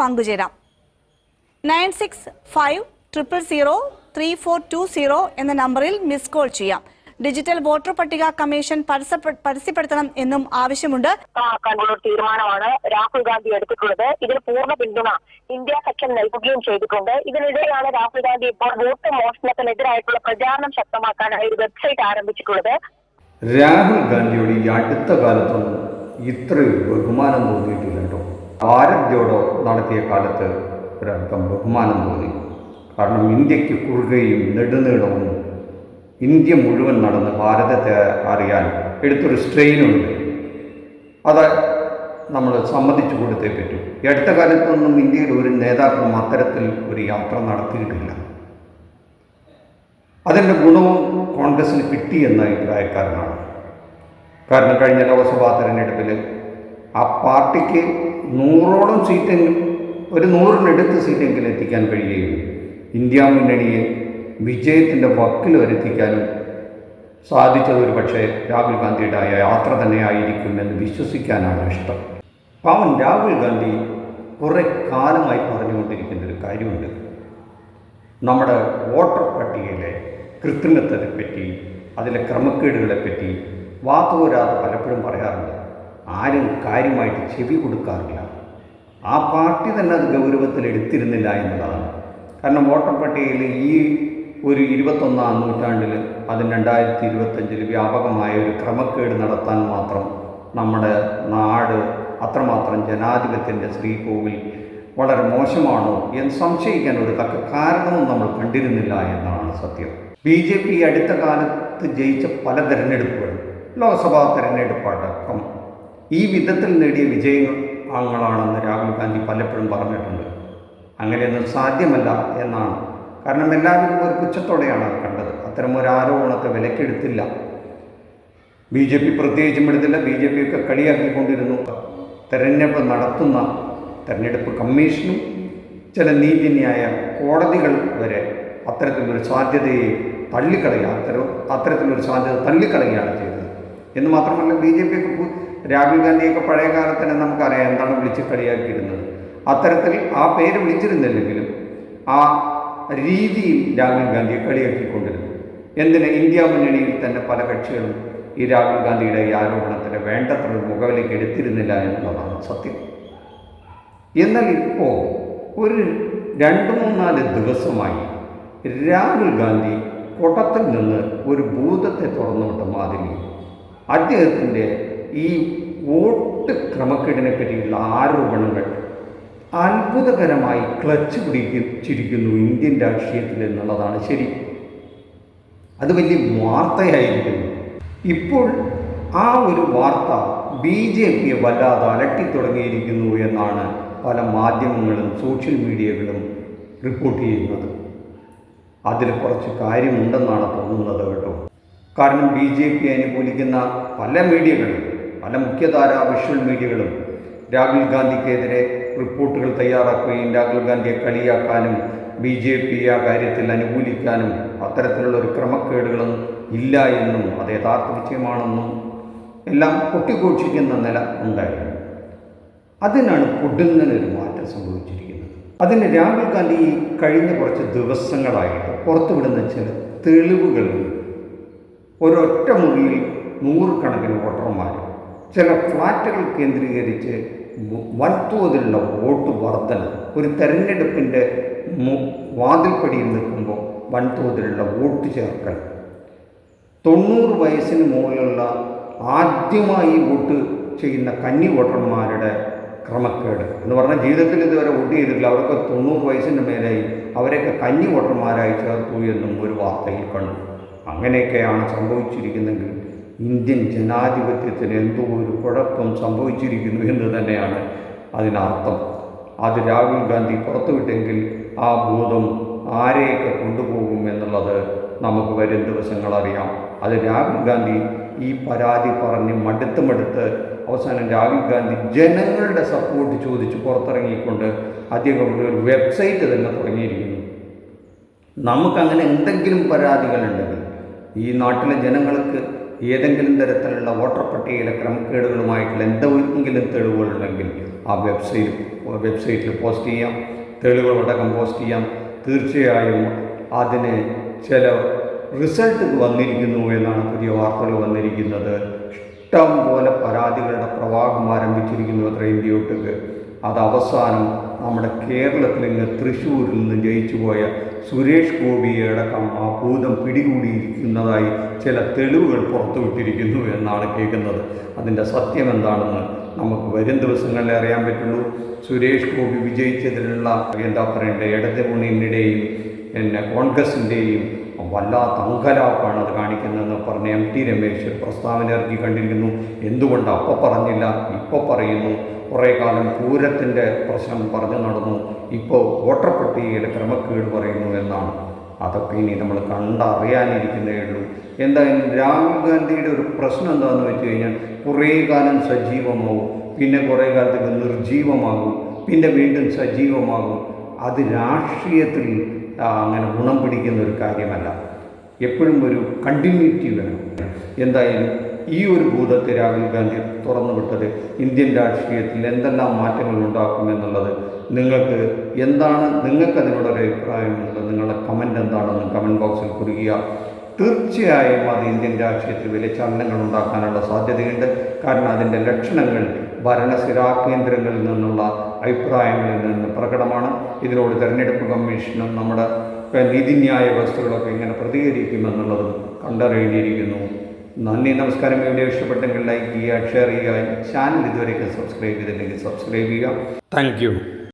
പങ്കുചേരാം. 9650003420 എന്ന നമ്പറിൽ miss call ചെയ്യാം. ഡിജിറ്റൽ വോട്ടർ പട്ടിക കമ്മീഷൻ പരസ്യപ്പെടുത്തണം എന്നും ആവശ്യമുണ്ട്. തീരുമാനമാണ് രാഹുൽ ഗാന്ധി എടുത്തിട്ടുള്ളത്. ഇതിന് പൂർണ്ണ പിന്തുണ ഇന്ത്യ സഖ്യം നൽകുകയും ചെയ്തിട്ടുണ്ട്. ഇതിനിടെയാണ് രാഹുൽ ഗാന്ധി ഇപ്പോൾ വോട്ട് മോഷണത്തിനെതിരായിട്ടുള്ള പ്രചാരണം ശക്തമാക്കാനായി ഒരു വെബ്സൈറ്റ് ആരംഭിച്ചിട്ടുള്ളത്. രാഹുൽ ഗാന്ധിയോട് ഈ അടുത്ത കാലത്തൊന്നും ഇത്രയും ബഹുമാനം തോന്നിയിട്ടില്ല കേട്ടോ. ഭാരത് ജോഡോ നടത്തിയ കാലത്ത് ഒരല്പം ബഹുമാനം തോന്നി. കാരണം ഇന്ത്യക്ക് കുറുകയും നെടുനീളവും ഇന്ത്യ മുഴുവൻ നടന്ന് ഭാരതത്തെ അറിയാൻ എടുത്തൊരു സ്ട്രെയിനുണ്ട്. അത് നമ്മൾ സമ്മതിച്ചു കൊടുത്തേ പറ്റൂ. ഈ അടുത്ത കാലത്തൊന്നും ഇന്ത്യയിൽ ഒരു നേതാക്കളും അത്തരത്തിൽ ഒരു യാത്ര നടത്തിയിട്ടില്ല. അതിൻ്റെ ഗുണവും കോൺഗ്രസിന് കിട്ടിയെന്ന അഭിപ്രായക്കാരനാണ്. കാരണം കഴിഞ്ഞ ലോക്സഭാ തെരഞ്ഞെടുപ്പിൽ ആ പാർട്ടിക്ക് 100ഓളം സീറ്റെങ്കിലും, ഒരു 100-നടുത്ത് സീറ്റെങ്കിലും എത്തിക്കാൻ കഴിയുകയും ഇന്ത്യ മുന്നണിയെ വിജയത്തിൻ്റെ വക്കിൽ വരുത്തിക്കാനും സാധിച്ചത് ഒരു പക്ഷേ രാഹുൽ ഗാന്ധിയുടെ യാത്ര തന്നെയായിരിക്കുമെന്ന് വിശ്വസിക്കാനാണ് ഇഷ്ടം. പാവൻ രാഹുൽ ഗാന്ധി കുറേ കാലമായി പറഞ്ഞുകൊണ്ടിരിക്കുന്നൊരു കാര്യമുണ്ട്. നമ്മുടെ വോട്ടർ പട്ടികയിലെ കൃത്രിമത്വത്തെപ്പറ്റി, അതിലെ ക്രമക്കേടുകളെപ്പറ്റി വാതോരാതെ പലപ്പോഴും പറയാറുണ്ട്. ആരും കാര്യമായിട്ട് ചെവി കൊടുക്കാറില്ല. ആ പാർട്ടി തന്നെ അത് ഗൗരവത്തിൽ എടുത്തിരുന്നില്ല എന്നതാണ്. കാരണം വോട്ടർ പട്ടികയിൽ ഈ ഒരു 21ാം നൂറ്റാണ്ടിൽ, അതും 2025 വ്യാപകമായ ഒരു ക്രമക്കേട് നടത്താൻ മാത്രം നമ്മുടെ നാട് അത്രമാത്രം ജനാധിപത്യത്തിൻ്റെ ശ്രീകോവിൽ വളരെ മോശമാണോ എന്ന് സംശയിക്കാൻ ഒരു തക്ക കാരണവും നമ്മൾ കണ്ടിരുന്നില്ല എന്നാണ് സത്യം. BJP അടുത്ത കാലത്ത് ജയിച്ച പല തെരഞ്ഞെടുപ്പുകളും, ലോക്സഭാ തെരഞ്ഞെടുപ്പടക്കം ഈ വിധത്തിൽ നേടിയ വിജയങ്ങളാണെന്ന് രാഹുൽ ഗാന്ധി പലപ്പോഴും പറഞ്ഞിട്ടുണ്ട്. അങ്ങനെയൊന്നും സാധ്യമല്ല എന്നാണ്. കാരണം എല്ലാവരും ഒരു പുച്ഛത്തോടെയാണ് അത് കണ്ടത്. അത്തരം ഒരു ആരോപണത്തെ വിലക്കെടുത്തില്ല. BJP പ്രത്യേകിച്ചും എടുത്തില്ല. BJP ഒക്കെ കളിയാക്കിക്കൊണ്ടിരുന്നു. തെരഞ്ഞെടുപ്പ് നടത്തുന്ന തെരഞ്ഞെടുപ്പ് കമ്മീഷനും ചില നീതിന്യായ കോടതികൾ വരെ അത്തരത്തിലൊരു സാധ്യതയെ അത്തരത്തിലൊരു സാധ്യത തള്ളിക്കളയുകയാണ് ചെയ്തത്. എന്ന് മാത്രമല്ല, BJP രാഹുൽ ഗാന്ധിയൊക്കെ പഴയ കാലത്ത് തന്നെ നമുക്കറിയാം എന്താണ് വിളിച്ച് കളിയാക്കിയിരുന്നത്. അത്തരത്തിൽ ആ പേര് വിളിച്ചിരുന്നില്ലെങ്കിലും ആ രീതിയിൽ രാഹുൽ ഗാന്ധിയെ കളിയാക്കിക്കൊണ്ടിരുന്നു. എന്തിന്? ഇന്ത്യ മുന്നണിയിൽ തന്നെ പല കക്ഷികളും ഈ രാഹുൽ ഗാന്ധിയുടെ ഈ ആരോപണത്തിന് വേണ്ടത്ര മുഖവിലേക്ക് എടുത്തിരുന്നില്ല എന്നുള്ളതാണ് സത്യം. എന്നാൽ ഇപ്പോൾ ഒരു 2-3-4 ദിവസമായി രാഹുൽ ഗാന്ധി കൊടത്തിൽ നിന്ന് ഒരു ഭൂതത്തെ തുറന്നുവിട്ട മാതിരി അദ്ദേഹത്തിൻ്റെ ഈ വോട്ട് ക്രമക്കേടിനെ പറ്റിയുള്ള ആരോപണങ്ങൾ അത്ഭുതകരമായി ക്ലച്ച് പിടിച്ചിരിക്കുന്നു ഇന്ത്യൻ രാഷ്ട്രീയത്തിൽ എന്നുള്ളതാണ് ശരി. അത് വലിയ വാർത്തയായിരിക്കുന്നു. ഇപ്പോൾ ആ ഒരു വാർത്ത BJPയെ വല്ലാതെ അലട്ടിത്തുടങ്ങിയിരിക്കുന്നു എന്നാണ് പല മാധ്യമങ്ങളും സോഷ്യൽ മീഡിയകളും റിപ്പോർട്ട് ചെയ്യുന്നത്. അതിൽ കുറച്ച് കാര്യമുണ്ടെന്നാണ് തോന്നുന്നത് കേട്ടോ. കാരണം BJPയെ അനുകൂലിക്കുന്ന പല മീഡിയകളും, പല മുഖ്യധാര വിഷ്വൽ മീഡിയകളും രാഹുൽ ഗാന്ധിക്കെതിരെ റിപ്പോർട്ടുകൾ തയ്യാറാക്കുകയും രാഹുൽ ഗാന്ധിയെ കളിയാക്കാനും BJP ആ കാര്യത്തിൽ അനുകൂലിക്കാനും അത്തരത്തിലുള്ള ഒരു ക്രമക്കേടുകളൊന്നും ഇല്ല എന്നും അത് യഥാർത്ഥ വിജയമാണെന്നും എല്ലാം കൊട്ടിഘോഷിക്കുന്ന നില ഉണ്ടായിരുന്നു. അതിനാണ് പൊടുന്നനൊരു മാറ്റം സംഭവിച്ചിരിക്കുന്നത്. അതിന് രാഹുൽ ഗാന്ധി കഴിഞ്ഞ കുറച്ച് ദിവസങ്ങളായിട്ട് പുറത്തുവിടുന്ന ചില തെളിവുകളുണ്ട്. ഒരൊറ്റ മുറിയിൽ 100 കണക്കിന് വോട്ടർമാർ, ചില ഫ്ലാറ്റുകൾ കേന്ദ്രീകരിച്ച് വൻതോതിലുള്ള വോട്ട് വർധന, ഒരു തെരഞ്ഞെടുപ്പിൻ്റെ വാതിൽപ്പടിയിൽ നിൽക്കുമ്പോൾ വൻതോതിലുള്ള വോട്ട് ചേർക്കൽ, 90 വയസ്സിന് മുകളിലുള്ള ആദ്യമായി വോട്ട് ചെയ്യുന്ന കന്നി വോട്ടർമാരുടെ ക്രമക്കേട് എന്ന് പറഞ്ഞാൽ ജീവിതത്തിൽ ഇതുവരെ വോട്ട് ചെയ്തിട്ടില്ല, അവർക്ക് 90 വയസ്സിന് മേലായി, അവരെയൊക്കെ കന്നി വോട്ടർമാരായി ചേർത്തു എന്നും ഒരു വാർത്തയിൽ കണ്ടു. അങ്ങനെയൊക്കെയാണ് സംഭവിച്ചിരിക്കുന്നെങ്കിൽ ഇന്ത്യൻ ജനാധിപത്യത്തിന് എന്തോ ഒരു കുഴപ്പം സംഭവിച്ചിരിക്കുന്നു എന്ന് തന്നെയാണ് അതിനർത്ഥം. അത് രാഹുൽ ഗാന്ധി പുറത്തുവിട്ടെങ്കിൽ ആ ഭൂതം ആരെയൊക്കെ കൊണ്ടുപോകും എന്നുള്ളത് നമുക്ക് വരും ദിവസങ്ങളറിയാം. അത് രാഹുൽ ഗാന്ധി ഈ പരാതി പറഞ്ഞ് മടുത്ത് അവസാനം രാഹുൽ ഗാന്ധി ജനങ്ങളുടെ സപ്പോർട്ട് ചോദിച്ച് പുറത്തിറങ്ങിക്കൊണ്ട് അദ്ദേഹം ഒരു വെബ്സൈറ്റ് തന്നെ തുടങ്ങിയിരിക്കുന്നു. നമുക്കങ്ങനെ എന്തെങ്കിലും പരാതികളുണ്ടെങ്കിൽ, ഈ നാട്ടിലെ ജനങ്ങൾക്ക് ഏതെങ്കിലും തരത്തിലുള്ള വോട്ടർ പട്ടികയിലെ ക്രമക്കേടുകളുമായിട്ടുള്ള എന്തെങ്കിലും തെളിവുകളുണ്ടെങ്കിൽ ആ വെബ്സൈറ്റിൽ പോസ്റ്റ് ചെയ്യാം, തെളിവുകളടക്കം പോസ്റ്റ് ചെയ്യാം. തീർച്ചയായും അതിന് ചില റിസൾട്ട് വന്നിരിക്കുന്നു എന്നാണ് പുതിയ വാർത്തകൾ വന്നിരിക്കുന്നത്. ഇഷ്ടം പോലെ പരാതികളുടെ പ്രവാഹം ആരംഭിച്ചിരിക്കുന്നു അത്ര ഇന്ത്യയൊട്ടുക്ക്. അത് അവസാനം നമ്മുടെ കേരളത്തിൽ ഇങ്ങ് തൃശ്ശൂരിൽ നിന്ന് ജയിച്ചു പോയ സുരേഷ് ഗോപിയടക്കം ആ ഭൂതം പിടികൂടിയിരിക്കുന്നതായി ചില തെളിവുകൾ പുറത്തുവിട്ടിരിക്കുന്നു എന്നാണ് കേൾക്കുന്നത്. അതിൻ്റെ സത്യം എന്താണെന്ന് നമുക്ക് വരും ദിവസങ്ങളിൽ അറിയാൻ പറ്റുള്ളൂ. സുരേഷ് ഗോപി വിജയിച്ചതിനുള്ള എന്താ പറയേണ്ടത്, ഇടത് മുന്നണിയുടെയും കോൺഗ്രസിൻ്റെയും വല്ലാത്ത അങ്കലാപ്പാണ് അത് കാണിക്കുന്നതെന്ന് പറഞ്ഞ് MT രമേശ് പ്രസ്താവന ഇറക്കി കണ്ടിരിക്കുന്നു. എന്തുകൊണ്ട് അപ്പോൾ പറഞ്ഞില്ല, ഇപ്പോൾ പറയുന്നു. കുറേ കാലം പൂരത്തിൻ്റെ പ്രശ്നം പറഞ്ഞു നടന്നു, ഇപ്പോൾ വോട്ടർ പട്ടികയിലെ ക്രമക്കേട് പറയുന്നു എന്നാണ്. അതൊക്കെ ഇനി നമ്മൾ കണ്ടറിയാനിരിക്കുന്നേ ഉള്ളൂ. എന്തായാലും രാഹുൽ ഗാന്ധിയുടെ ഒരു പ്രശ്നം എന്താണെന്ന് വെച്ച് കഴിഞ്ഞാൽ കുറേ കാലം സജീവമാവും, പിന്നെ കുറേ കാലത്തേക്ക് നിർജീവമാകും, പിന്നെ വീണ്ടും സജീവമാകും. അത് രാഷ്ട്രീയത്തിൽ അങ്ങനെ ഗുണം പിടിക്കുന്ന ഒരു കാര്യമല്ല. എപ്പോഴും ഒരു കണ്ടിന്യൂറ്റി വേണം. എന്തായാലും ഈ ഒരു ഭൂതത്തെ രാഹുൽ ഗാന്ധി തുറന്നു വിട്ടത് ഇന്ത്യൻ രാഷ്ട്രീയത്തിൽ എന്തെല്ലാം മാറ്റങ്ങൾ ഉണ്ടാക്കുമെന്നുള്ളത് നിങ്ങൾക്ക് അതിനോടൊരു അഭിപ്രായമുള്ളത്, നിങ്ങളുടെ കമൻറ്റ് എന്താണെന്ന് കമൻറ്റ് ബോക്സിൽ കുറിക്കുക. തീർച്ചയായും അത് ഇന്ത്യൻ രാഷ്ട്രീയത്തിൽ വലിയ ചലനങ്ങൾ ഉണ്ടാക്കാനുള്ള സാധ്യതയുണ്ട്. കാരണം അതിൻ്റെ ലക്ഷണങ്ങൾ ഭരണസിരാ കേന്ദ്രങ്ങളിൽ നിന്നുള്ള അഭിപ്രായങ്ങളിൽ നിന്ന് പ്രകടമാണ്. ഇതിനോട് തെരഞ്ഞെടുപ്പ് കമ്മീഷനും നമ്മുടെ നീതിന്യായ വ്യവസ്ഥകളൊക്കെ എങ്ങനെ പ്രതികരിക്കുമെന്നുള്ളതും കണ്ടറിയേണ്ടിയിരിക്കുന്നു. നന്ദി, നമസ്കാരം. വീഡിയോ ഇഷ്ടപ്പെട്ടെങ്കിൽ ലൈക്ക് ചെയ്യുക, ഷെയർ ചെയ്യുക. ചാനൽ ഇതുവരെയൊക്കെ സബ്സ്ക്രൈബ് ചെയ്തില്ലെങ്കിൽ സബ്സ്ക്രൈബ് ചെയ്യുക. Thank you.